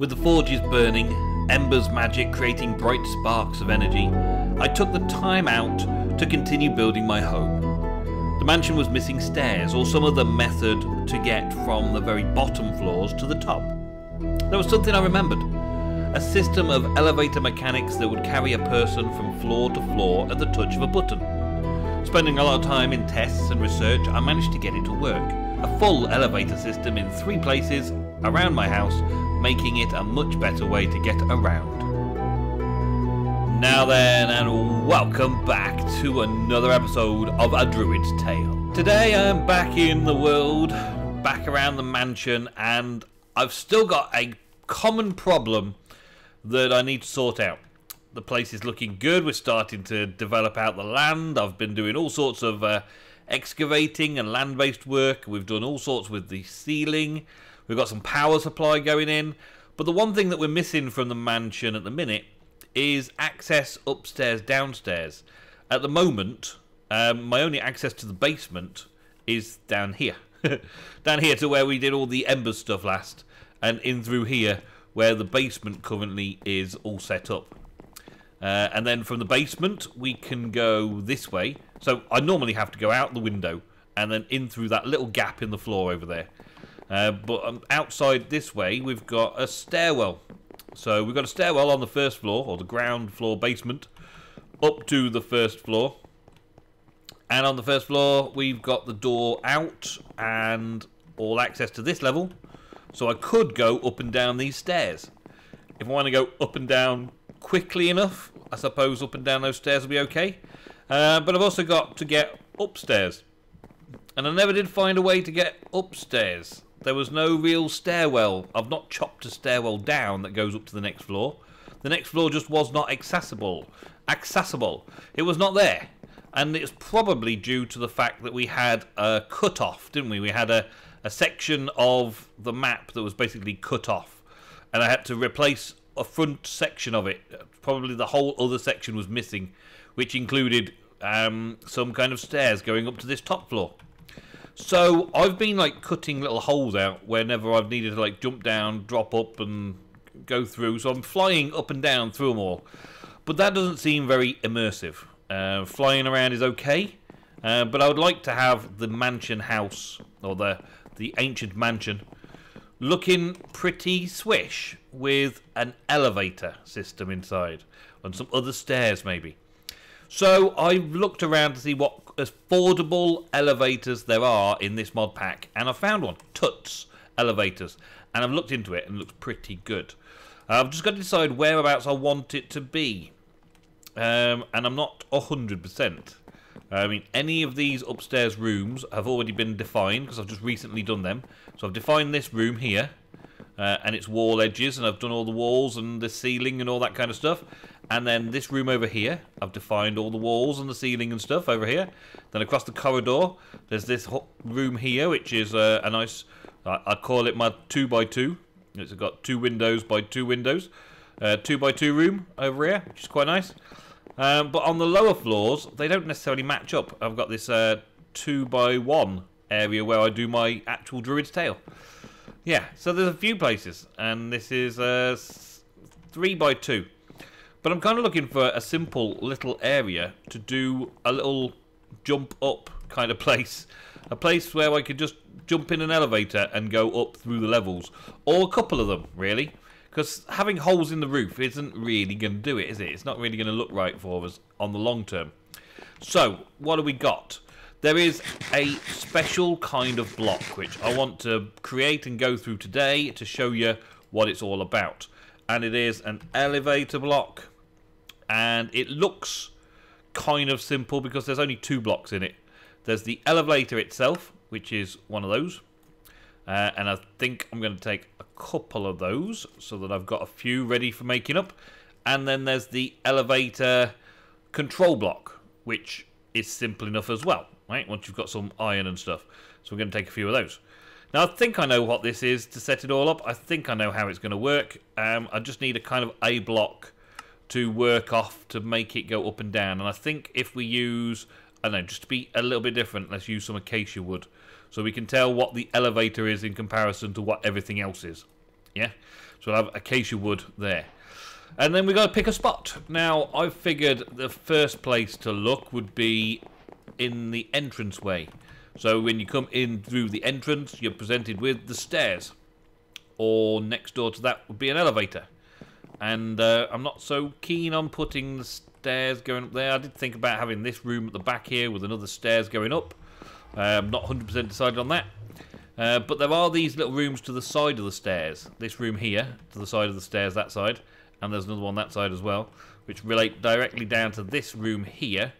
With the forges burning, embers magic creating bright sparks of energy, I took the time out to continue building my home. The mansion was missing stairs or some other method to get from the very bottom floors to the top. There was something I remembered. A system of elevator mechanics that would carry a person from floor to floor at the touch of a button. Spending a lot of time in tests and research, I managed to get it to work. A full elevator system in 3 places around my house, making it a much better way to get around. Now then, and welcome back to another episode of A Druid's Tale. Today I'm back in the world, back around the mansion, and I've still got a common problem that I need to sort out. The place is looking good, we're starting to develop out the land, I've been doing all sorts of excavating and land-based work, we've done all sorts with the ceiling, we've got some power supply going in, but the one thing that we're missing from the mansion at the minute is access upstairs, downstairs. At the moment, my only access to the basement is down here. Down here to where we did all the embers stuff last, and in through here where the basement currently is all set up. And then from the basement we can go this way. So I normally have to go out the window and then in through that little gap in the floor over there. But outside this way we've got a stairwell. So we've got a stairwell on the first floor, or the ground floor basement, up to the first floor. And on the first floor we've got the door out and all access to this level. So I could go up and down these stairs. If I want to go up and down quickly enough, I suppose up and down those stairs will be okay. But I've also got to get upstairs. And I never did find a way to get upstairs. There was no real stairwell. I've not chopped a stairwell down that goes up to the next floor. The next floor just was not accessible. It was not there. And it's probably due to the fact that we had a cut-off, didn't we? We had a section of the map that was basically cut off. And I had to replace a front section of it. Probably the whole other section was missing, which included some kind of stairs going up to this top floor. So I've been like cutting little holes out whenever I've needed to like jump down, drop up and go through. So I'm flying up and down through them all. But that doesn't seem very immersive. Flying around is okay, but I would like to have the mansion house, or the ancient mansion, looking pretty swish with an elevator system inside and some other stairs maybe. So I've looked around to see what affordable elevators there are in this mod pack, and I found one, Thut's elevators, and I've looked into it and it looks pretty good. I've just got to decide whereabouts I want it to be, and I'm not 100%. I mean, any of these upstairs rooms have already been defined because I've just recently done them. So I've defined this room here and its wall edges, and I've done all the walls and the ceiling and all that kind of stuff. And then this room over here, I've defined all the walls and the ceiling and stuff over here. Then across the corridor, there's this room here, which is a nice, I call it my 2x2. It's got 2 windows by 2 windows. 2x2 room over here, which is quite nice. But on the lower floors, they don't necessarily match up. I've got this 2x1 area where I do my actual Druid's Tale. Yeah, so there's a few places, and this is 3x2. But I'm kind of looking for a simple little area to do a little jump up kind of place. A place where I could just jump in an elevator and go up through the levels. Or a couple of them, really. Because having holes in the roof isn't really going to do it, is it? It's not really going to look right for us on the long term. So, what have we got? There is a special kind of block which I want to create and go through today to show you what it's all about. And it is an elevator block. And it looks kind of simple because there's only 2 blocks in it. There's the elevator itself, which is one of those. And I think I'm going to take a couple of those so that I've got a few ready for making up. And then there's the elevator control block, which is simple enough as well, right? Once you've got some iron and stuff. So we're going to take a few of those. Now I think I know what this is to set it all up. I think I know how it's going to work. I just need a kind of A block to work off to make it go up and down. And I think if we use, I don't know, just to be a little bit different, let's use some acacia wood. So we can tell what the elevator is in comparison to what everything else is. Yeah, so we'll have acacia wood there. And then we've got to pick a spot. Now, I figured the first place to look would be in the entranceway. So when you come in through the entrance, you're presented with the stairs. Or next door to that would be an elevator. And I'm not so keen on putting the stairs going up there. I did think about having this room at the back here with another stairs going up. I'm not 100% decided on that. But there are these little rooms to the side of the stairs. This room here, to the side of the stairs, that side. And there's another one that side as well, which relate directly down to this room here,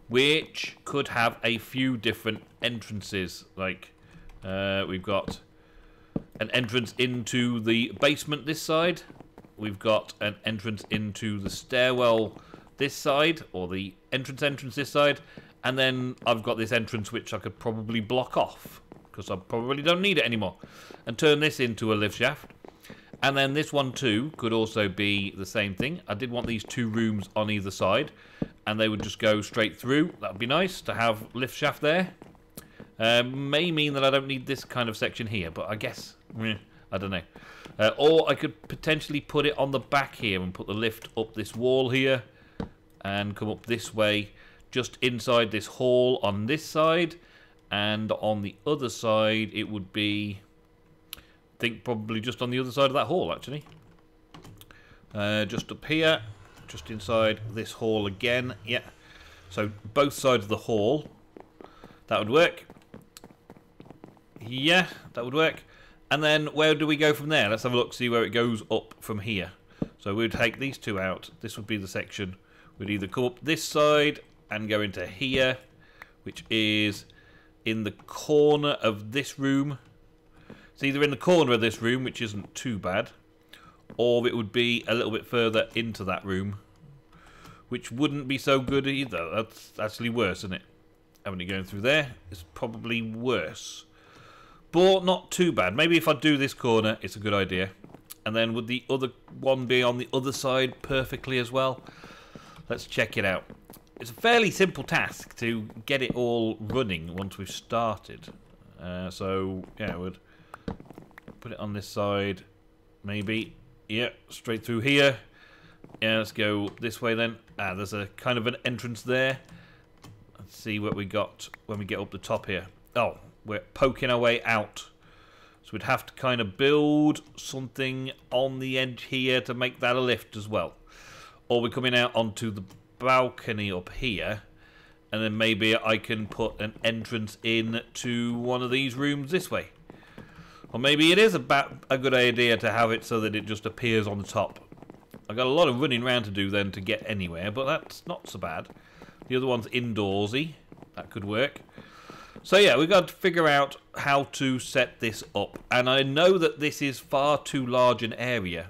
which could have a few different entrances. Like, we've got an entrance into the basement this side. We've got an entrance into the stairwell this side, or the entrance this side. And then I've got this entrance which I could probably block off, because I probably don't need it anymore, and turn this into a lift shaft. And then this one too could also be the same thing. I did want these two rooms on either side, and they would just go straight through. That would be nice to have lift shaft there. May mean that I don't need this kind of section here, but I guess, I don't know. Or I could potentially put it on the back here and put the lift up this wall here and come up this way, just inside this hall on this side. And on the other side it would be, I think probably just on the other side of that hall actually. Just up here, just inside this hall again. Yeah, so both sides of the hall. That would work. Yeah, that would work. And then where do we go from there? Let's have a look, see where it goes up from here. So we'd take these two out. This would be the section. We'd either come up this side and go into here, which is in the corner of this room. It's either in the corner of this room, which isn't too bad, or it would be a little bit further into that room, which wouldn't be so good either. That's actually worse, isn't it? Having it going through there is probably worse, but not too bad. Maybe if I do this corner, it's a good idea. And then would the other one be on the other side perfectly as well? Let's check it out. It's a fairly simple task to get it all running once we've started. So, yeah, we'd put it on this side, maybe. Yeah, straight through here. Yeah, let's go this way then. There's a kind of an entrance there. Let's see what we got when we get up the top here. Oh, we're poking our way out. So we'd have to kind of build something on the edge here to make that a lift as well. Or we're coming out onto the balcony up here, and then maybe I can put an entrance in to one of these rooms this way. Or maybe it is a good idea to have it so that it just appears on the top. I've got a lot of running around to do then to get anywhere, but that's not so bad. The other one's indoorsy. That could work. So yeah, we've got to figure out how to set this up. And I know that this is far too large an area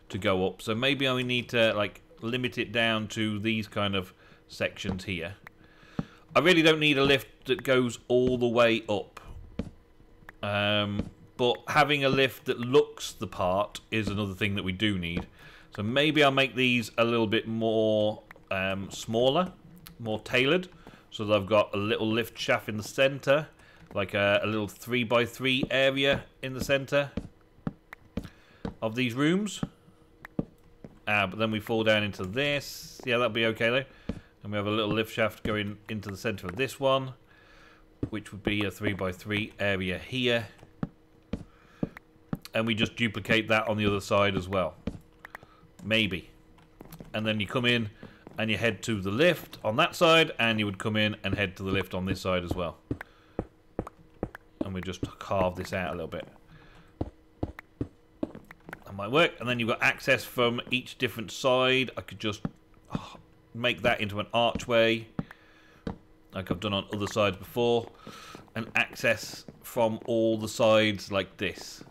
to go up, so maybe I need to like limit it down to these kind of sections here. I really don't need a lift that goes all the way up. But having a lift that looks the part is another thing that we do need. So maybe I'll make these a little bit more smaller, more tailored, so that I've got a little lift shaft in the center, like a little 3x3 area in the center of these rooms. But then we fall down into this. Yeah, that'll be okay though. And we have a little lift shaft going into the center of this one, which would be a 3x3 area here. And we just duplicate that on the other side as well. Maybe. And then you come in and you head to the lift on that side, and you would come in and head to the lift on this side as well. And we just carve this out a little bit. That might work. And then you've got access from each different side. I could just make that into an archway, like I've done on other sides before, and access from all the sides like this.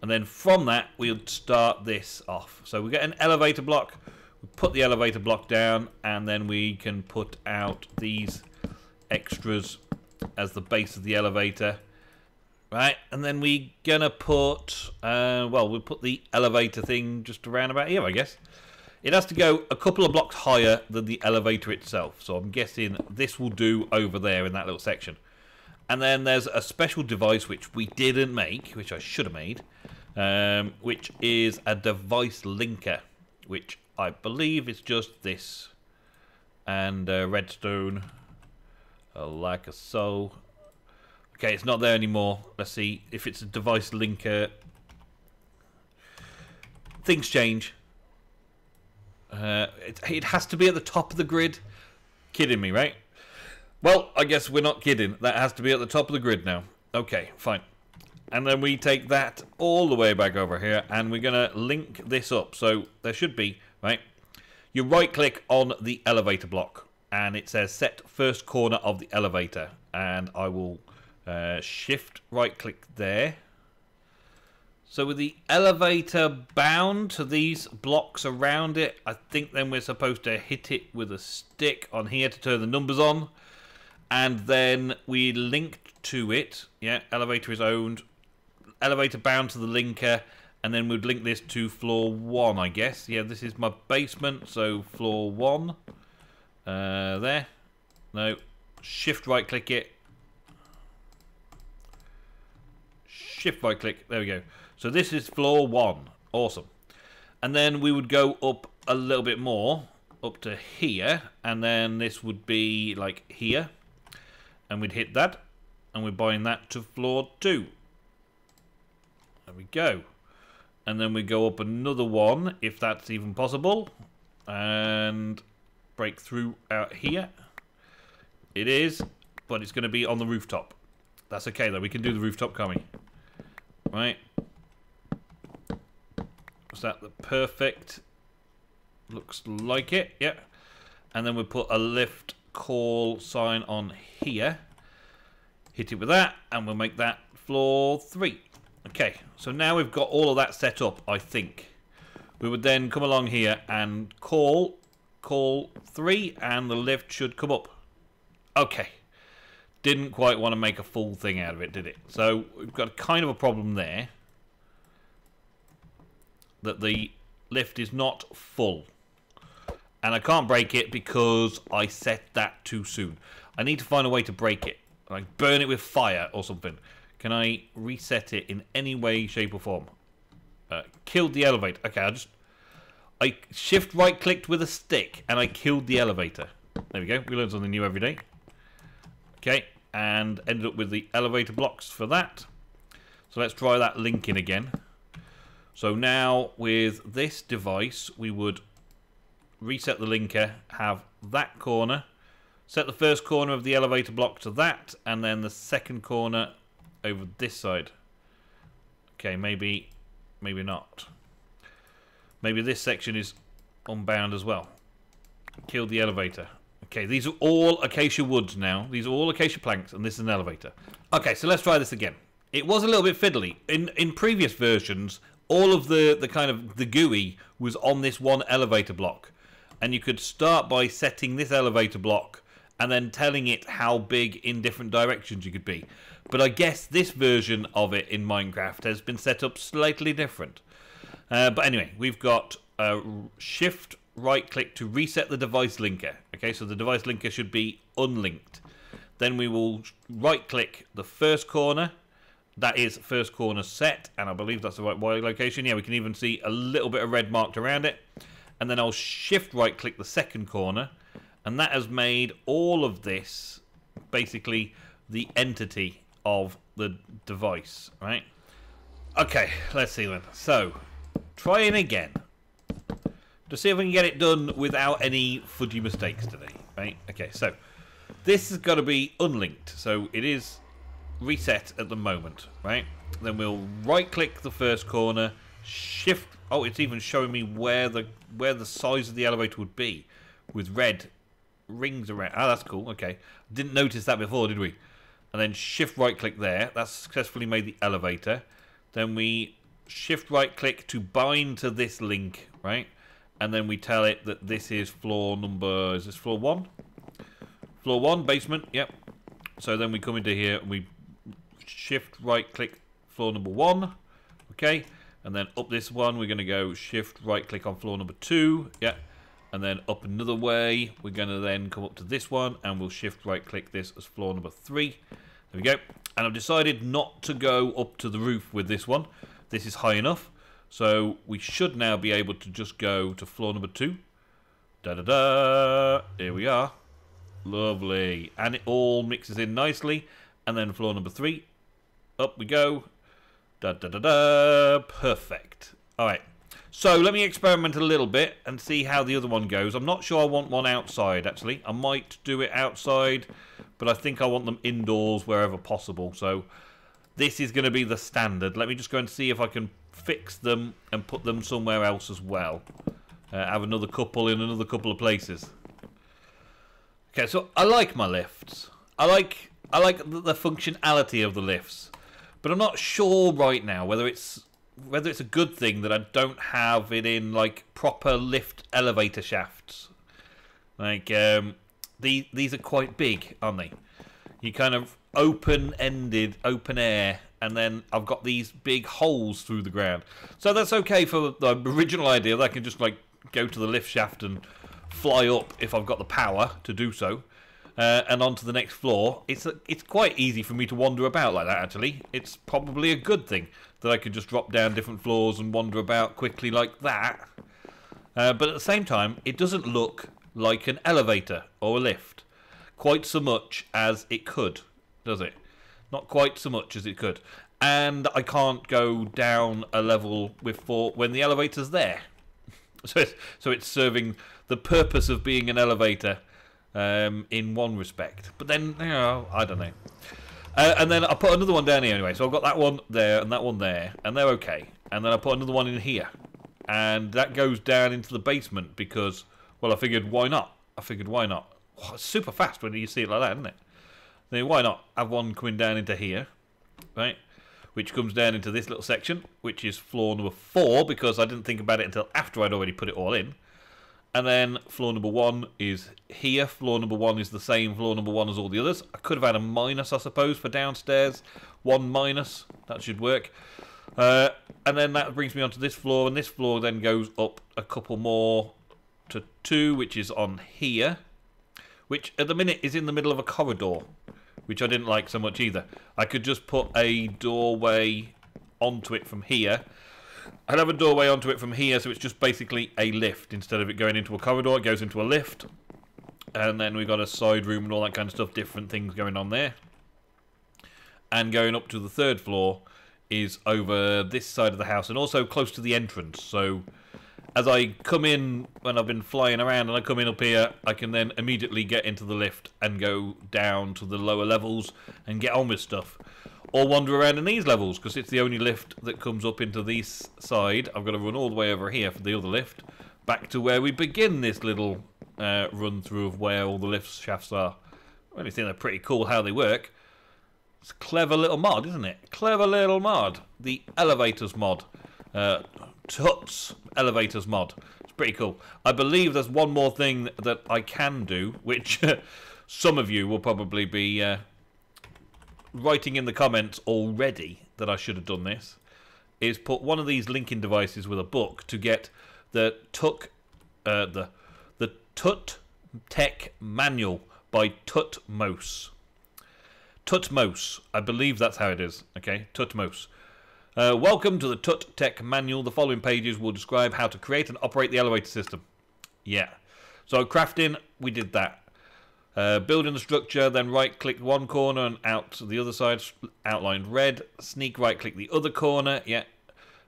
And then from that, we'll start this off. So we get an elevator block, we put the elevator block down, and then we can put out these extras as the base of the elevator. Right, and then we're gonna put, well, we'll put the elevator thing just around about here, I guess. It has to go a couple of blocks higher than the elevator itself, so I'm guessing this will do over there in that little section. And then there's a special device which we didn't make, which I should have made, which is a device linker, which I believe is just this. And redstone, like so. Okay, it's not there anymore. Let's see if it's a device linker. Things change. It has to be at the top of the grid. Kidding me, right? Well, I guess we're not kidding. That has to be at the top of the grid now. Okay, fine. And then we take that all the way back over here, and we're going to link this up. So there should be, right? You right-click on the elevator block, and it says set first corner of the elevator. And I will shift right-click there. So with the elevator bound to these blocks around it, I think then we're supposed to hit it with a stick on here to turn the numbers on. And then we link to it. Yeah, elevator is owned. Elevator bound to the linker. And then we'd link this to floor 1, I guess. Yeah, this is my basement, so floor 1. There. No. Shift right click it. Shift right click. There we go. So this is floor 1. Awesome. And then we would go up a little bit more. Up to here. And then this would be like here. And we'd hit that. And we're buying that to floor 2. There we go. And then we go up another one, if that's even possible. And break through out here. It is, but it's going to be on the rooftop. That's okay, though. We can do the rooftop, can't we? Right. Was that the perfect? Looks like it, yeah. And then we put a lift call sign on here. Hit it with that, and we'll make that floor 3. Okay, so now we've got all of that set up, I think. We would then come along here and call 3, and the lift should come up. Okay. Didn't quite want to make a full thing out of it, did it? So we've got kind of a problem there. That the lift is not full. And I can't break it because I set that too soon. I need to find a way to break it. Like burn it with fire or something. Can I reset it in any way, shape, or form? Killed the elevator. Okay, I shift right clicked with a stick and I killed the elevator. There we go. We learn something new every day. Okay, and ended up with the elevator blocks for that. So let's try that linking again. So now with this device, we would reset the linker, have that corner, set the first corner of the elevator block to that, and then the second corner over this side. Okay, maybe not. Maybe this section is unbound as well. Killed the elevator. Okay, these are all acacia woods now. These are all acacia planks, and this is an elevator. Okay, so let's try this again. It was a little bit fiddly. In previous versions, all of the kind of the GUI was on this one elevator block. And you could start by setting this elevator block and then telling it how big in different directions you could be. But I guess this version of it in Minecraft has been set up slightly different. But anyway, we've got shift right click to reset the device linker. Okay, so the device linker should be unlinked. Then we will right click the first corner. That is first corner set, and I believe that's the right Y location. Yeah, we can even see a little bit of red marked around it. And then I'll shift right click the second corner, and that has made all of this basically the entity of the device, right? Okay, let's see then. So, trying again to see if we can get it done without any fudgy mistakes today, right? Okay, so this has got to be unlinked, so it is reset at the moment, right? Then we'll right click the first corner, shift. Oh, it's even showing me where the size of the elevator would be with red rings around. Oh, that's cool. Okay, didn't notice that before, did we? And then shift right click there. That's successfully made the elevator. Then we shift right click to bind to this link, right? And then we tell it that this is floor number, is this floor 1? Floor 1, basement, yep. So then we come into here and we shift right click floor number 1, okay? And then up this one, we're going to go shift right click on floor number 2, yeah. And then up another way, we're going to then come up to this one and we'll shift right click this as floor number 3. There we go. And I've decided not to go up to the roof with this one This is high enough. So we should now be able to just go to floor number 2. Da-da-da! Here we are. Lovely. And it all mixes in nicely. And then floor number 3. Up we go. Da-da-da-da! Perfect. Alright. So let me experiment a little bit and see how the other one goes. I'm not sure I want one outside, actually. I might do it outside, but I think I want them indoors wherever possible. So this is going to be the standard. Let me just go and see if I can fix them and put them somewhere else as well. Have another couple in another couple of places. Okay, so I like my lifts. I like the functionality of the lifts, but I'm not sure right now whether it's a good thing that I don't have it in like proper lift elevator shafts. Like these are quite big, aren't they? You kind of open-ended, open air, and then I've got these big holes through the ground. So that's okay for the original idea that I can just like go to the lift shaft and fly up if I've got the power to do so, and onto the next floor. It's quite easy for me to wander about like that, actually. It's probably a good thing that I could just drop down different floors and wander about quickly like that. But at the same time, it doesn't look like an elevator or a lift quite so much as it could, does it? Not quite so much as it could. And I can't go down a level when the elevator's there. So it's serving the purpose of being an elevator in one respect. But then, you know, I don't know. And then I put another one down here anyway. So I've got that one there and that one there, and they're okay. And then I put another one in here. And that goes down into the basement because, well, I figured why not? Oh, it's super fast when you see it like that, isn't it? Then why not have one coming down into here, right? Which comes down into this little section, which is floor number 4, because I didn't think about it until after I'd already put it all in. And then floor number 1 is here. Floor number 1 is the same floor number 1 as all the others. I could have had a minus, I suppose, for downstairs. 1 minus, that should work. And then that brings me onto this floor, and this floor then goes up a couple more to 2, which is on here, which at the minute is in the middle of a corridor, which I didn't like so much either. I could just put a doorway onto it from here. I'd have a doorway onto it from here, so it's just basically a lift. Instead of it going into a corridor, it goes into a lift. And then we've got a side room and all that kind of stuff, different things going on there. And going up to the 3rd floor is over this side of the house and also close to the entrance. So as I come in, when I've been flying around and I come in up here, I can then immediately get into the lift and go down to the lower levels and get on with stuff. Or wander around in these levels, because it's the only lift that comes up into this side. I've got to run all the way over here for the other lift, back to where we begin this little run through of where all the lift shafts are. I really think they're pretty cool how they work. It's a clever little mod, isn't it? Clever little mod. The elevators mod. Thut's elevators mod. It's pretty cool. I believe there's one more thing that I can do, which some of you will probably be writing in the comments already that I should have done this, is put one of these linking devices with a book to get the Thut Tech Manual by Thutmose. Thutmose, I believe that's how it is. Okay, Thutmose. Welcome to the Thut Tech Manual. The following pages will describe how to create and operate the elevator system. Yeah. So crafting, we did that. Building the structure, then right-click one corner and out to the other side, outlined red. Sneak right-click the other corner. Yeah.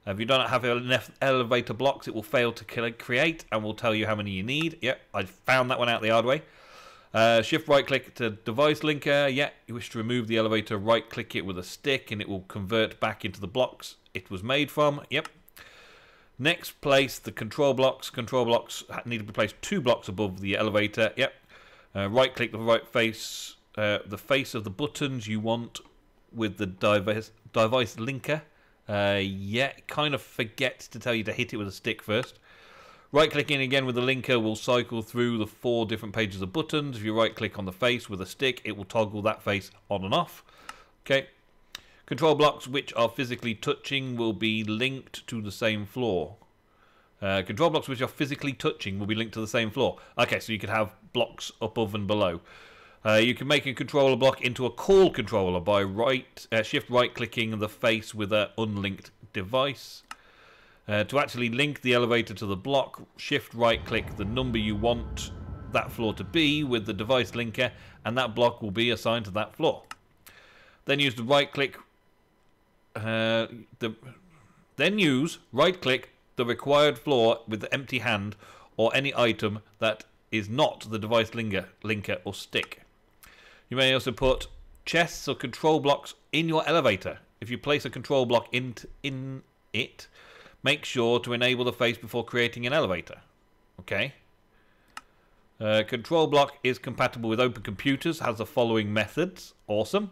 If you don't have enough elevator blocks, it will fail to create and will tell you how many you need. Yeah, I found that one out the hard way. Shift right-click to device linker. Yeah, you wish to remove the elevator, right-click it with a stick and it will convert back into the blocks it was made from. Yep. Next, place the control blocks. Control blocks need to be placed 2 blocks above the elevator. Yep. Right-click the face of the buttons you want with the device linker. Yeah, kind of forgets to tell you to hit it with a stick first. Right-clicking again with the linker will cycle through the 4 different pages of buttons. If you right-click on the face with a stick, it will toggle that face on and off. Okay. Control blocks which are physically touching will be linked to the same floor. Control blocks which are physically touching will be linked to the same floor. Okay, so you could have blocks above and below. You can make a controller block into a call controller by shift right-clicking the face with an unlinked device. To actually link the elevator to the block, shift right click the number you want that floor to be with the device linker, and that block will be assigned to that floor. Then use the right click the required floor with the empty hand or any item that is not the device linker or stick. You may also put chests or control blocks in your elevator. If you place a control block in it, make sure to enable the face before creating an elevator. Okay. Control block is compatible with open computers, has the following methods. Awesome.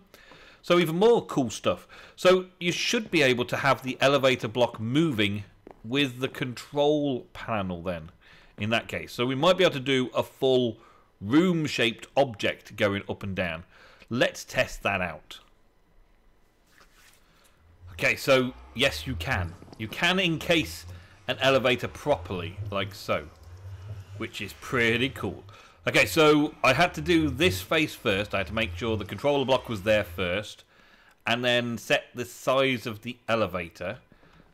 So even more cool stuff. So you should be able to have the elevator block moving with the control panel then, in that case. So we might be able to do a full room-shaped object going up and down. Let's test that out. Okay, so yes, you can. You can encase an elevator properly, like so, which is pretty cool. Okay, so I had to do this face first. I had to make sure the controller block was there first, and then set the size of the elevator.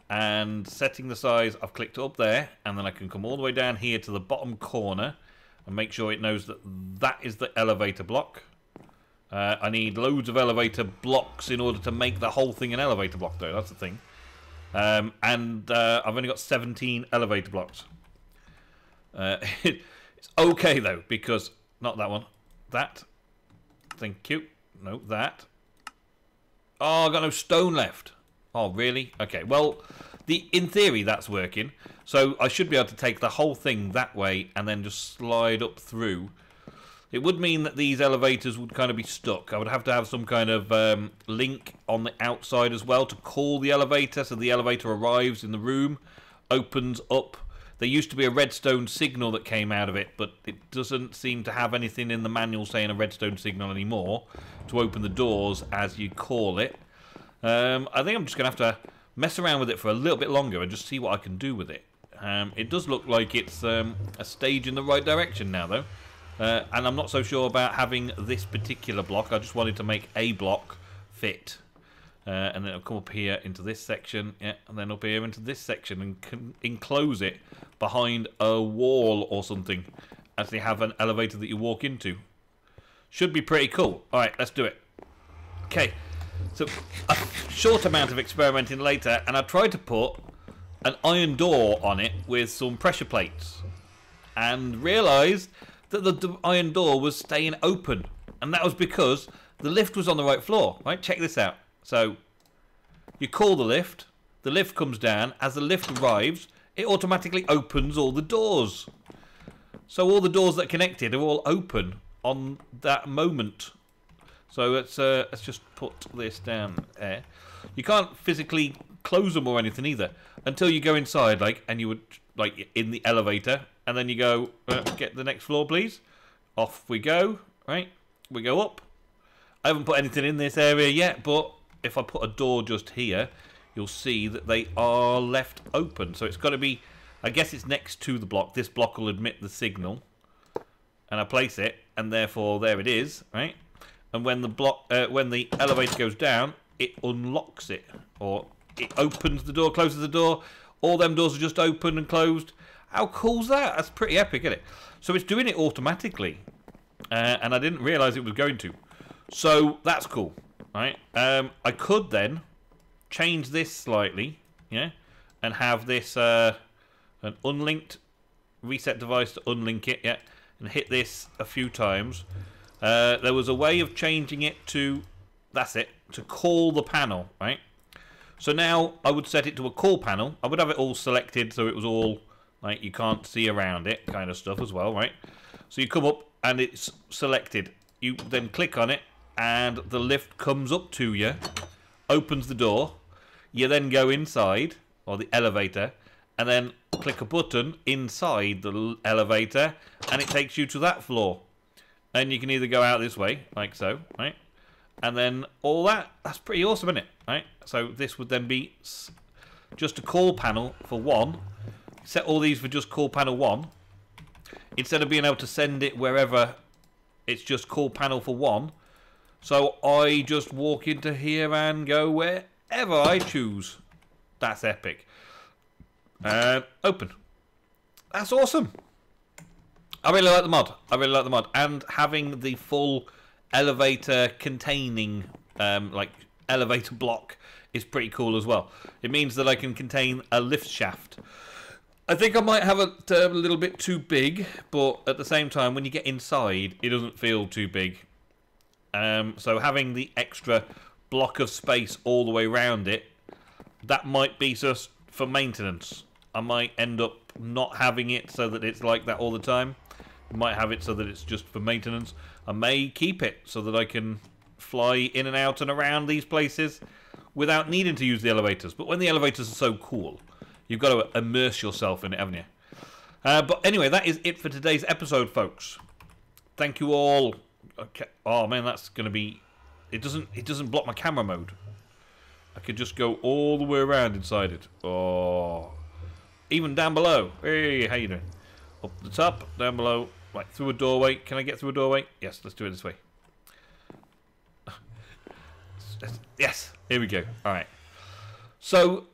And setting the size, I've clicked up there, and then I can come all the way down here to the bottom corner and make sure it knows that that is the elevator block. I need loads of elevator blocks in order to make the whole thing an elevator block, though. That's the thing. I've only got 17 elevator blocks. It's okay, though, because... Not that one. That. Thank you. No, that. Oh, I've got no stone left. Oh, really? Okay, well, in theory, that's working. So I should be able to take the whole thing that way and then just slide up through. It would mean that these elevators would kind of be stuck. I would have to have some kind of link on the outside as well to call the elevator, so the elevator arrives in the room, opens up. There used to be a redstone signal that came out of it, but it doesn't seem to have anything in the manual saying a redstone signal anymore to open the doors as you call it. I think I'm just going to have to mess around with it for a little bit longer and just see what I can do with it. It does look like it's a stage in the right direction now, though. And I'm not so sure about having this particular block. I just wanted to make a block fit. And then it'll come up here into this section, yeah, and then up here into this section, and enclose it behind a wall or something. Actually have an elevator that you walk into. Should be pretty cool. Alright, let's do it. Okay, so a short amount of experimenting later, and I tried to put an iron door on it with some pressure plates. And realised that the iron door was staying open. And that was because the lift was on the right floor. Right, check this out. So, you call the lift comes down. As the lift arrives, it automatically opens all the doors. So all the doors that are connected are all open on that moment. So let's just put this down there. You can't physically close them or anything either until you go inside, and you would, in the elevator, and then you go, get the next floor, please. Off we go, right? We go up. I haven't put anything in this area yet, but if I put a door just here, you'll see that they are left open. So it's got to be, I guess it's next to the block. This block will admit the signal. And I place it, and therefore there it is, right? And when the elevator goes down, it unlocks it. Or it opens the door, closes the door. All them doors are just open and closed. How cool's that? That's pretty epic, isn't it? So it's doing it automatically. And I didn't realise it was going to. So that's cool. Right, I could then change this slightly, yeah, and have this an unlinked reset device to unlink it, yeah, and hit this a few times. There was a way of changing it to, that's it, to call the panel, right? So now I would set it to a call panel. I would have it all selected so it was all, you can't see around it kind of stuff as well, right? So you come up and it's selected. You then click on it, and the lift comes up to you, opens the door. You then go inside, or the elevator, and then click a button inside the elevator, and it takes you to that floor. And you can either go out this way, like so, right? And then all that's pretty awesome, isn't it? Right? So this would then be just a call panel for one. Set all these for just call panel 1. Instead of being able to send it wherever, it's just call panel for 1. So I just walk into here and go wherever I choose. That's epic. And open. That's awesome. I really like the mod. I really like the mod. And having the full elevator containing, like, elevator block is pretty cool as well. It means that I can contain a lift shaft. I think I might have it a little bit too big, but at the same time, when you get inside, it doesn't feel too big. So having the extra block of space all the way around it, that might be just for maintenance. I might end up not having it so that it's like that all the time. I might have it so that it's just for maintenance. I may keep it so that I can fly in and out and around these places without needing to use the elevators. But when the elevators are so cool, you've got to immerse yourself in it, haven't you? But anyway, that is it for today's episode, folks. Thank you all. Okay. Oh man, that's going to be... It doesn't block my camera mode. I could just go all the way around inside it. Oh... Even down below. Hey, how you doing? Up the top, down below. Right, through a doorway. Can I get through a doorway? Yes, let's do it this way. Yes, here we go. Alright. So,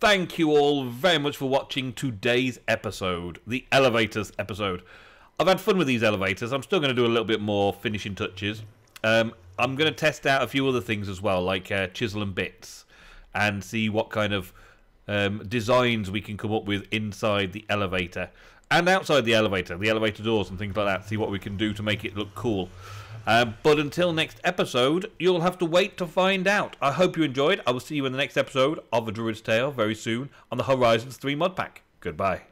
thank you all very much for watching today's episode. The elevators episode. I've had fun with these elevators. I'm still going to do a little bit more finishing touches. I'm going to test out a few other things as well, like chisel and bits. And see what kind of... designs we can come up with inside the elevator and outside the elevator doors and things like that. See what we can do to make it look cool. But until next episode, you'll have to wait to find out. I hope you enjoyed. I will see you in the next episode of A Druid's Tale very soon on the Horizons 3 mod pack. Goodbye.